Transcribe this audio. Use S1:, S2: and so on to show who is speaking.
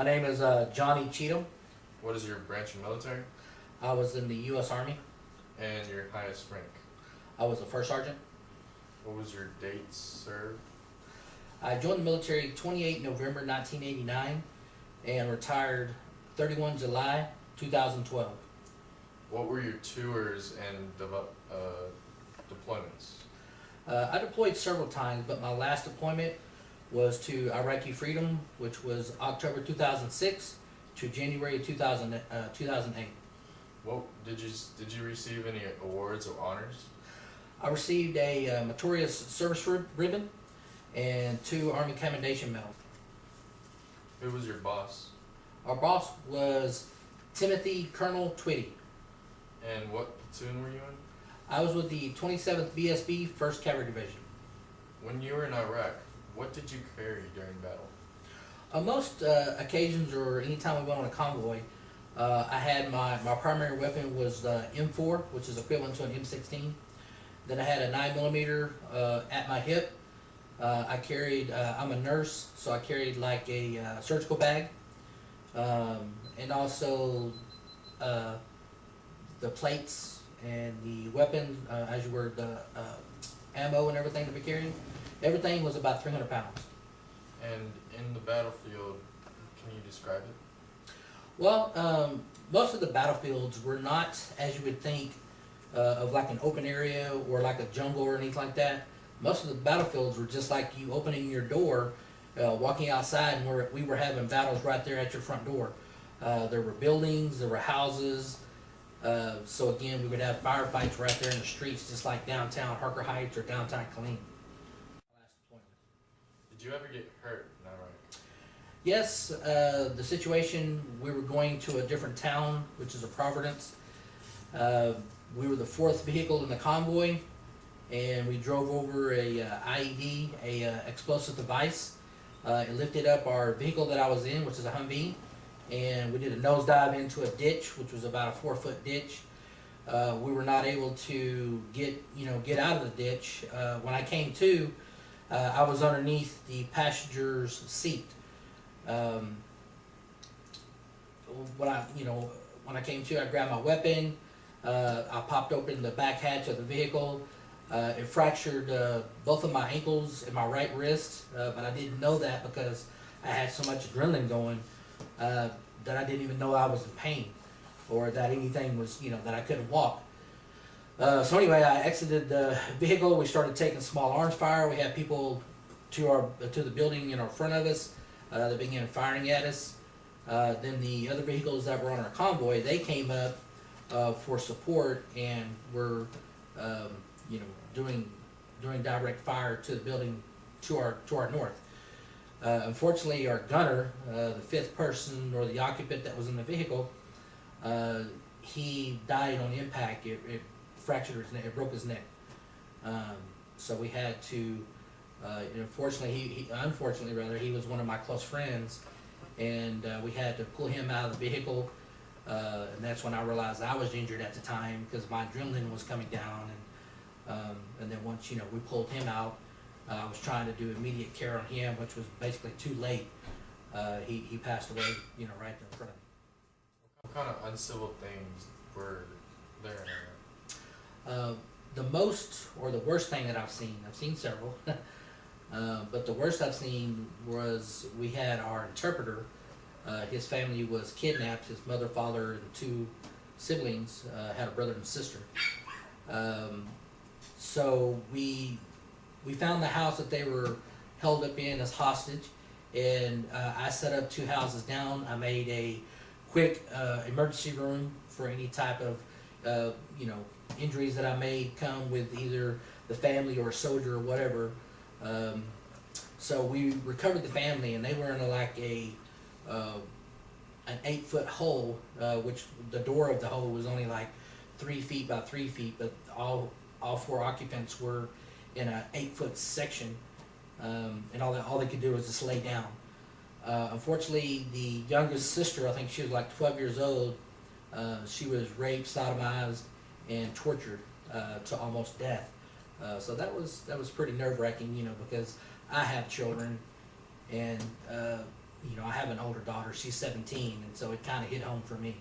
S1: My name is Johnny Cheatham.
S2: What is your branch of military?
S1: I was in the U.S. Army.
S2: And your highest rank?
S1: I was a first sergeant.
S2: What was your date served?
S1: I joined the military 28 November 1989 and retired 31 July 2012.
S2: What were your tours and deployments?
S1: I deployed several times, but my last deployment was to Iraqi Freedom, which was October 2006 to January 2008.
S2: What did you receive any awards or honors?
S1: I received a Meritorious Service Ribbon and 2 Army Commendation Medals.
S2: Who was your boss?
S1: Our boss was Timothy Colonel Twitty.
S2: And what platoon were you in?
S1: I was with the 27th BSB 1st Cavalry Division.
S2: When you were in Iraq, what did you carry during battle?
S1: On most occasions, or anytime we went on a convoy, I had my primary weapon was the M4, which is equivalent to an M16. Then I had a 9mm at my hip. I carried, I'm a nurse, so I carried like a surgical bag. And also the plates and the weapon, as you were, the ammo and everything that we carried. Everything was about 300 pounds.
S2: And in the battlefield, can you describe it?
S1: Well, most of the battlefields were not, as you would think, of like an open area or like a jungle or anything like that. Most of the battlefields were just like you opening your door, walking outside, and we were having battles right there at your front door. There were buildings, there were houses. So again, we would have firefights right there in the streets, just like downtown Harker Heights or downtown Killeen.
S2: Did you ever get hurt in Iraq?
S1: Yes, the situation, we were going to a different town, which is a Providence. We were the 4th vehicle in the convoy, and we drove over a IED, a explosive device. It lifted up our vehicle that I was in, which is a Humvee, and we did a nosedive into a ditch, which was about a 4-foot ditch. We were not able to get out of the ditch. When I came to, I was underneath the passenger's seat. When I came to, I grabbed my weapon. I popped open the back hatch of the vehicle. It fractured both of my ankles and my right wrist, but I didn't know that because I had so much adrenaline going that I didn't even know I was in pain or that anything was, that I couldn't walk. So anyway, I exited the vehicle. We started taking small arms fire. We had people to the building in front of us. They began firing at us. Then the other vehicles that were on our convoy, they came up for support and were, doing direct fire to the building to our north. Unfortunately, our gunner, the 5th person or the occupant that was in the vehicle, he died on impact. It fractured his neck. It broke his neck. So we had to. Unfortunately, he was one of my close friends, and we had to pull him out of the vehicle. And that's when I realized I was injured at the time because my adrenaline was coming down. And then once we pulled him out, I was trying to do immediate care on him, which was basically too late. He passed away, right there in front of me.
S2: What kind of uncivil things were there in Iraq?
S1: The most or the worst thing that I've seen several, but the worst I've seen was we had our interpreter. His family was kidnapped. His mother, father, and 2 siblings had a brother and sister. So we found the house that they were held up in as hostage, and I set up 2 houses down. I made a quick emergency room for any type of injuries that I may come with either the family or a soldier or whatever. So we recovered the family, and they were in an 8-foot hole, which the door of the hole was only like 3 feet by 3 feet, but all 4 occupants were in an 8-foot section, and all they could do was just lay down. Unfortunately, the youngest sister, I think she was like 12 years old, she was raped, sodomized, and tortured to almost death. So that was pretty nerve-wracking, because I have children, and you know, I have an older daughter, she's 17, and so it kind of hit home for me.